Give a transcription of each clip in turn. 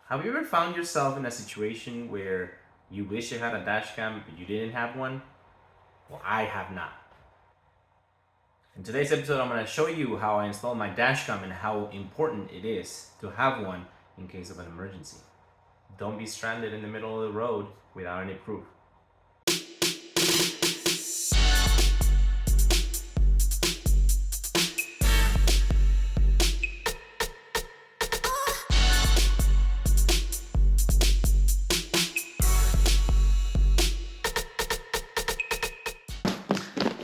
Have you ever found yourself in a situation where you wish you had a dash cam but you didn't have one? Well, I have not. In today's episode, I'm going to show you how I installed my dash cam and how important it is to have one in case of an emergency. Don't be stranded in the middle of the road without any proof.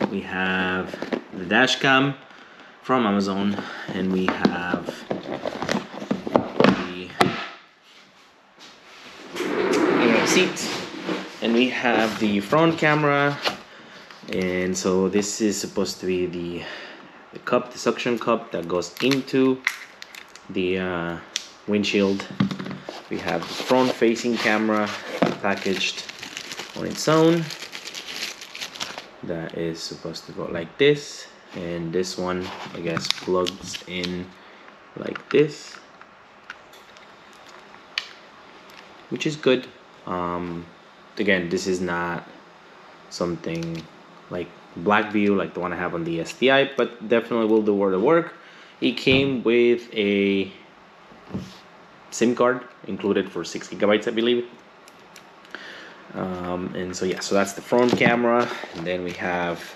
We have the dash cam from Amazon, and we have the seat, and we have the front camera. And so this is supposed to be the cup, the suction cup that goes into the windshield. We have the front facing camera packaged on its own. That is supposed to go like this, and this one I guess plugs in like this, which is good. Again, this is not something like black view like the one I have on the STI, but definitely will do the work. It came with a SIM card included for 6 gigabytes, I believe. And so yeah, so that's the front camera, and then we have,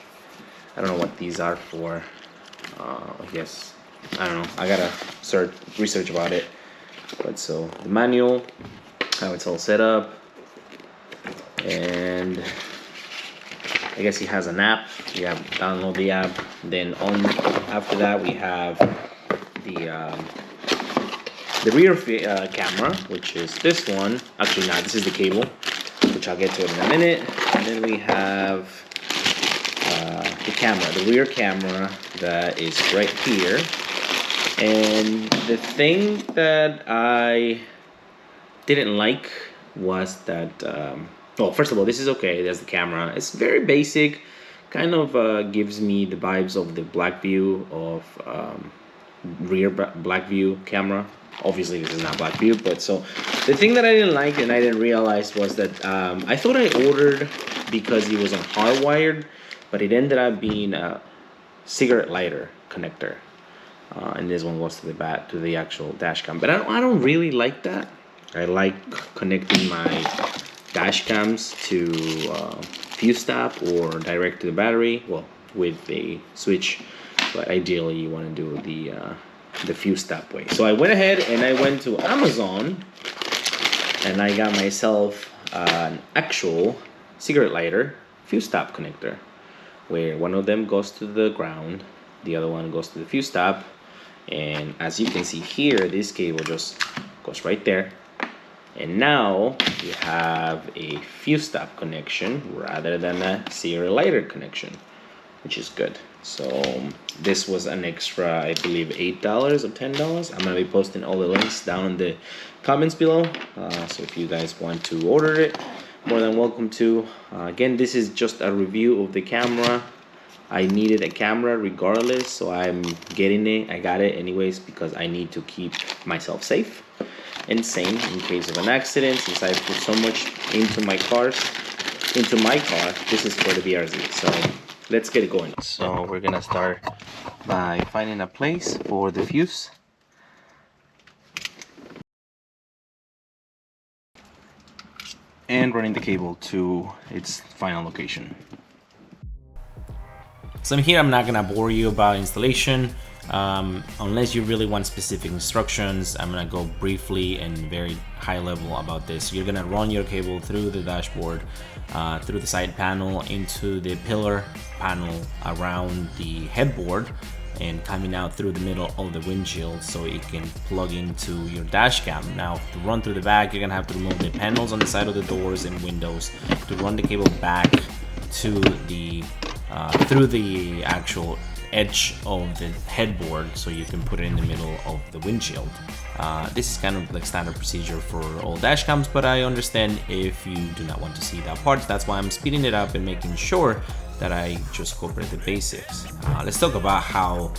I don't know what these are for. I guess, I don't know, I gotta research about it. But so the manual, how it's all set up, and I guess it has an app. You have to download the app. Then after that we have the rear camera, which is this one. Actually, no, this is the cable, which I'll get to in a minute. And then we have the camera, the rear camera that is right here. And the thing that I didn't like was that, well, first of all, this is okay. There's the camera. It's very basic, kind of gives me the vibes of the black view of rear black view camera. Obviously this is not black view, but so the thing that I didn't like and I didn't realize was that I thought I ordered because it was on hardwired, but it ended up being a cigarette lighter connector, and this one goes to the actual dash cam. But I don't really like that. I like connecting my dash cams to fuse stop or direct to the battery, well, with a switch, but ideally you want to do the fuse stop way. So I went ahead and I went to Amazon and I got myself an actual cigarette lighter fuse stop connector, where one of them goes to the ground, the other one goes to the fuse stop, and as you can see here, this cable just goes right there. And now you have a fuse stop connection rather than a cigarette lighter connection, which is good. So this was an extra, I believe, $8 or $10. I'm gonna be posting all the links down in the comments below. So if you guys want to order it, more than welcome to. Again, this is just a review of the camera. I needed a camera regardless, so I'm getting it. I got it anyways because I need to keep myself safe and sane in case of an accident. Since I put so much into my car, this is for the BRZ. So let's get it going. So we're gonna start by finding a place for the fuse. And running the cable to its final location. So here I'm not gonna bore you about installation. Unless you really want specific instructions, I'm gonna go briefly and very high level about this. You're gonna run your cable through the dashboard, through the side panel, into the pillar panel around the headboard, and coming out through the middle of the windshield so it can plug into your dash cam. Now to run through the back, you're gonna have to remove the panels on the side of the doors and windows to run the cable back to the through the actual edge of the headboard so you can put it in the middle of the windshield. This is kind of like standard procedure for all dash cams, but I understand if you do not want to see that part. That's why I'm speeding it up and making sure that I just cover the basics. Let's talk about how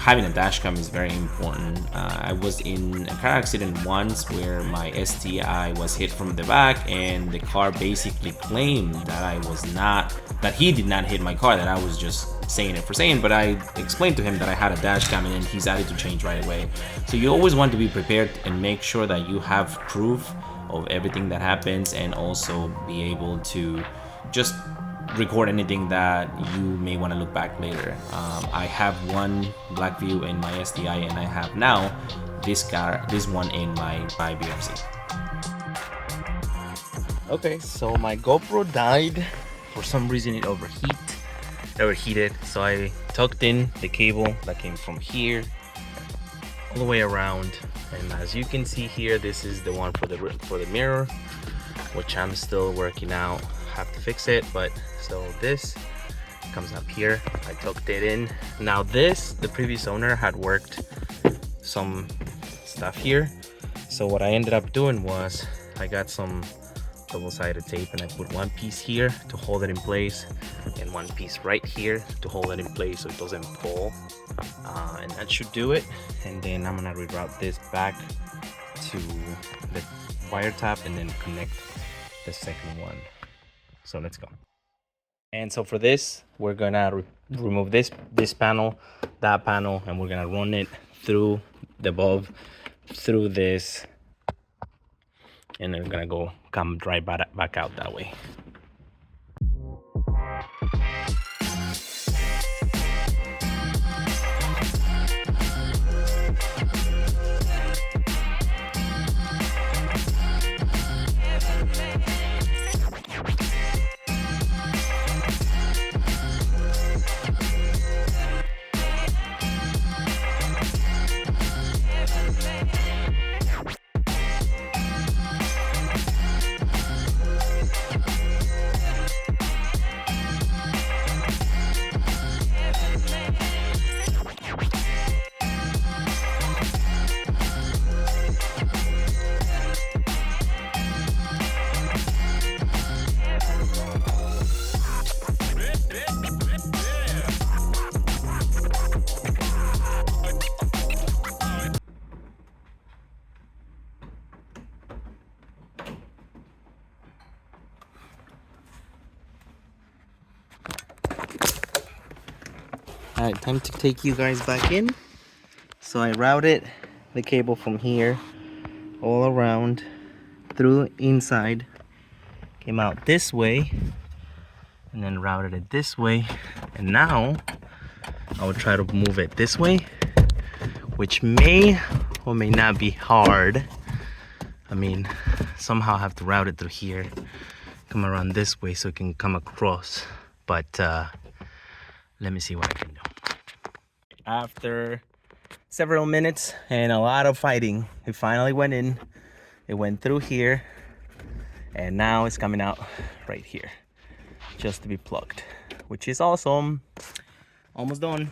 having a dash cam is very important. I was in a car accident once where my STI was hit from the back, and the car basically claimed that he did not hit my car, that I was just saying it for saying, but I explained to him that I had a dash cam, and then his attitude changed right away. So you always want to be prepared and make sure that you have proof of everything that happens, and also be able to just record anything that you may want to look back later. I have one black view in my STI, and I have now this one in my BFC. Okay, so my GoPro died. For some reason it overheated, so I tucked in the cable that came from here all the way around, and as you can see here, this is the one for the mirror, which I'm still working out. Have to fix it, but so this comes up here. I tucked it in. Now this, the previous owner had worked some stuff here, so what I ended up doing was I got some double-sided tape, and I put one piece here to hold it in place, and one piece right here to hold it in place so it doesn't pull, and that should do it. And then I'm gonna reroute this back to the wire tap and then connect the second one. So let's go. And so for this, we're gonna remove this panel, that panel, and we're gonna run it through the bulb, through this, and then we're gonna come right back out that way. Alright, time to take you guys back in. So I routed the cable from here all around through inside, came out this way, and then routed it this way. And now I will try to move it this way, which may or may not be hard. I mean, somehow I have to route it through here, come around this way so it can come across. But let me see what I can do. After several minutes and a lot of fighting, it finally went in. It went through here, and now it's coming out right here, just to be plugged, which is awesome. Almost done.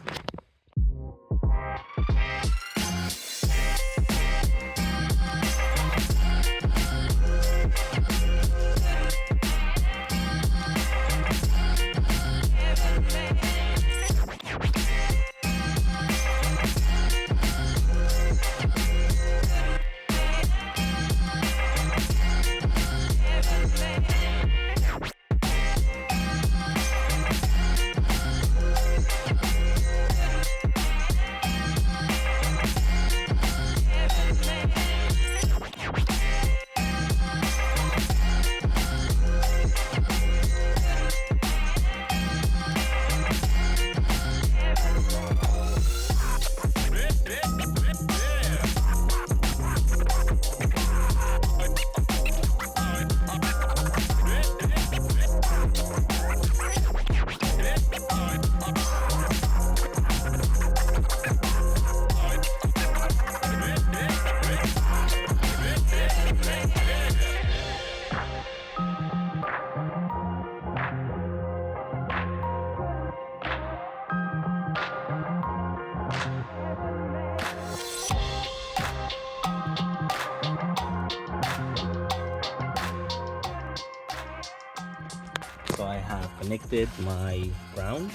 So I have connected my ground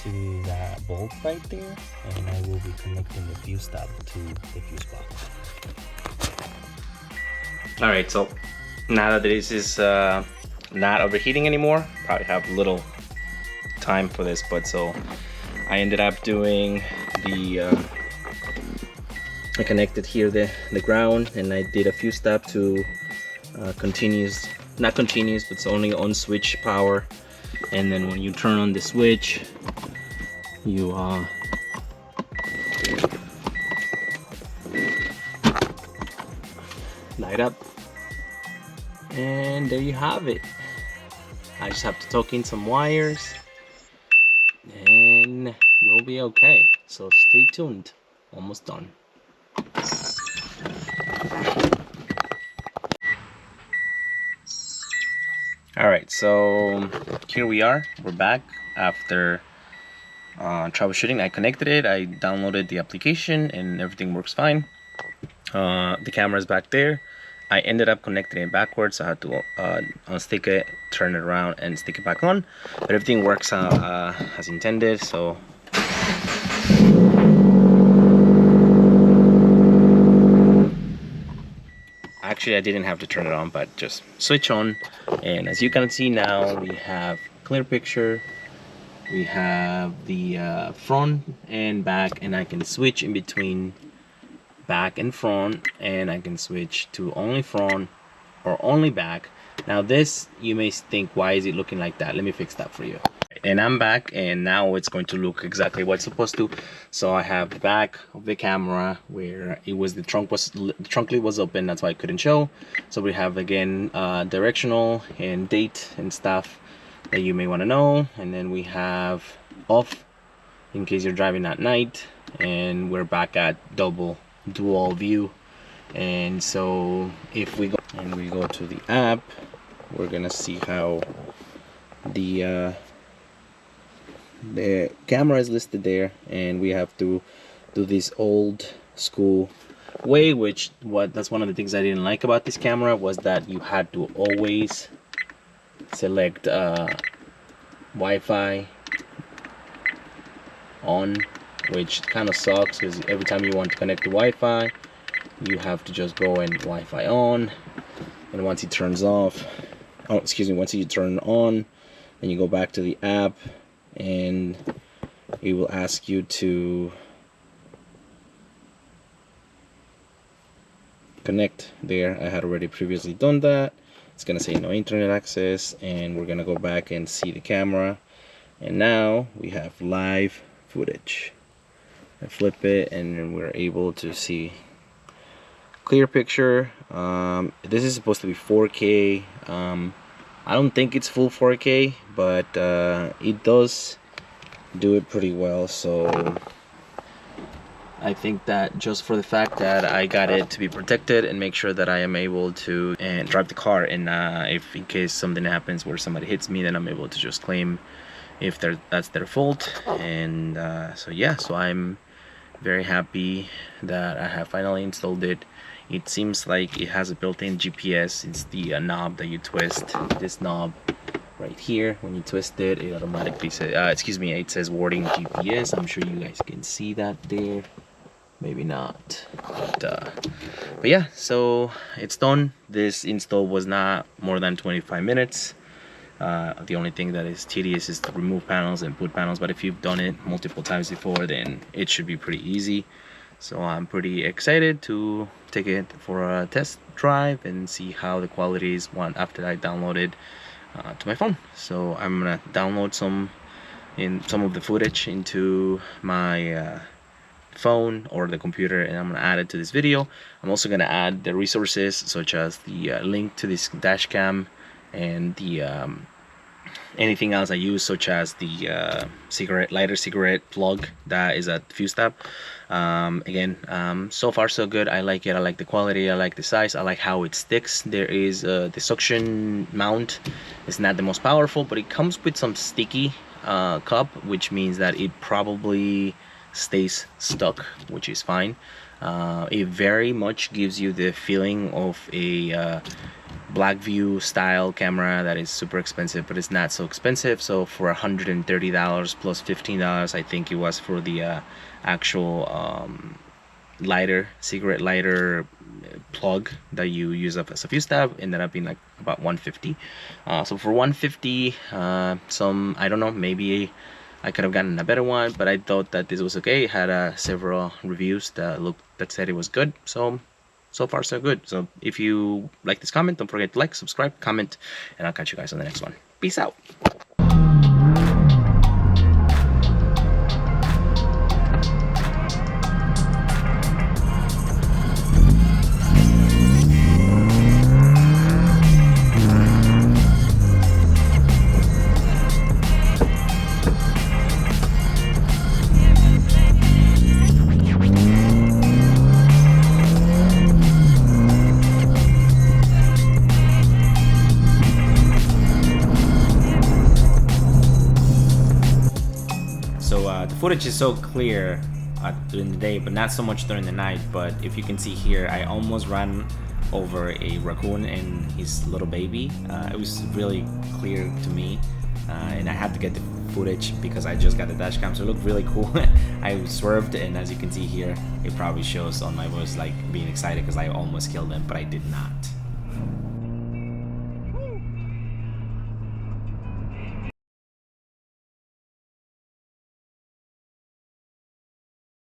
to that bolt right there, and I will be connecting the fuse stop to the fuse box. Alright, so now that this is not overheating anymore, probably have little time for this, but so I ended up doing the I connected here the ground, and I did a fuse stop to continuous, not continuous, but it's only on switch power. And then when you turn on the switch, you light up, and there you have it. I just have to tuck in some wires and we'll be okay. So stay tuned, almost done. Alright, so here we are. We're back after troubleshooting. I connected it, I downloaded the application, and everything works fine. The camera is back there. I ended up connecting it backwards, so I had to unstick it, turn it around, and stick it back on. But everything works as intended, so actually I didn't have to turn it on, but just switch on, and as you can see now, we have clear picture. We have the front and back, and I can switch in between back and front, and I can switch to only front or only back. Now this, you may think, why is it looking like that? Let me fix that for you. And I'm back, and now it's going to look exactly what it's supposed to. So I have the back of the camera where it was the trunk lid was open, that's why I couldn't show. So we have again directional and date and stuff that you may want to know. And then we have off in case you're driving at night, and we're back at dual view. And so if we go to the app, we're gonna see how the camera is listed there, and we have to do this old school way, that's one of the things I didn't like about this camera, was that you had to always select Wi-Fi on, which kind of sucks, because every time you want to connect to Wi-Fi, you have to just go and Wi-Fi on, and once it turns off, once you turn on, then you go back to the app, and it will ask you to connect there. I had already previously done that. It's gonna say no internet access, and we're gonna go back and see the camera, and now we have live footage. I flip it, and then we're able to see clear picture. This is supposed to be 4K. I don't think it's full 4K, but it does do it pretty well. So I think that just for the fact that I got it to be protected and make sure that I am able to drive the car, and if in case something happens where somebody hits me, then I'm able to just claim if that's their fault. And so yeah, so I'm very happy that I have finally installed it. It seems like it has a built-in GPS. It's the knob that you twist, this knob right here. When you twist it, it automatically says, it says wording GPS. I'm sure you guys can see that there. Maybe not, but yeah, so it's done. This install was not more than 25 minutes. The only thing that is tedious is to remove panels and put panels, but if you've done it multiple times before, then it should be pretty easy. So I'm pretty excited to take it for a test drive and see how the quality is after I download it to my phone. So I'm gonna download some of the footage into my phone or the computer, and I'm gonna add it to this video. I'm also gonna add the resources such as the link to this dash cam and the anything else I use, such as the lighter cigarette plug that is at fuse tab. Again, so far so good. I like it. I like the quality, I like the size, I like how it sticks. There is the suction mount is not the most powerful, but it comes with some sticky cup, which means that it probably stays stuck, which is fine. It very much gives you the feeling of a Blackview style camera that is super expensive, but it's not so expensive. So for $130 plus $15, I think it was for the actual lighter, cigarette lighter plug that you use up as a fuse tab, ended up being like about $150. So for $150, some, I don't know, maybe I could have gotten a better one, but I thought that this was okay. It had several reviews that said it was good. So far so good. So if you like this comment, don't forget to like, subscribe, comment, and I'll catch you guys on the next one. Peace out. The footage is so clear during the day, but not so much during the night. But if you can see here, I almost ran over a raccoon and his little baby. It was really clear to me, and I had to get the footage because I just got the dash cam, so it looked really cool. I swerved, and as you can see here, it probably shows on my voice like being excited because I almost killed him, but I did not.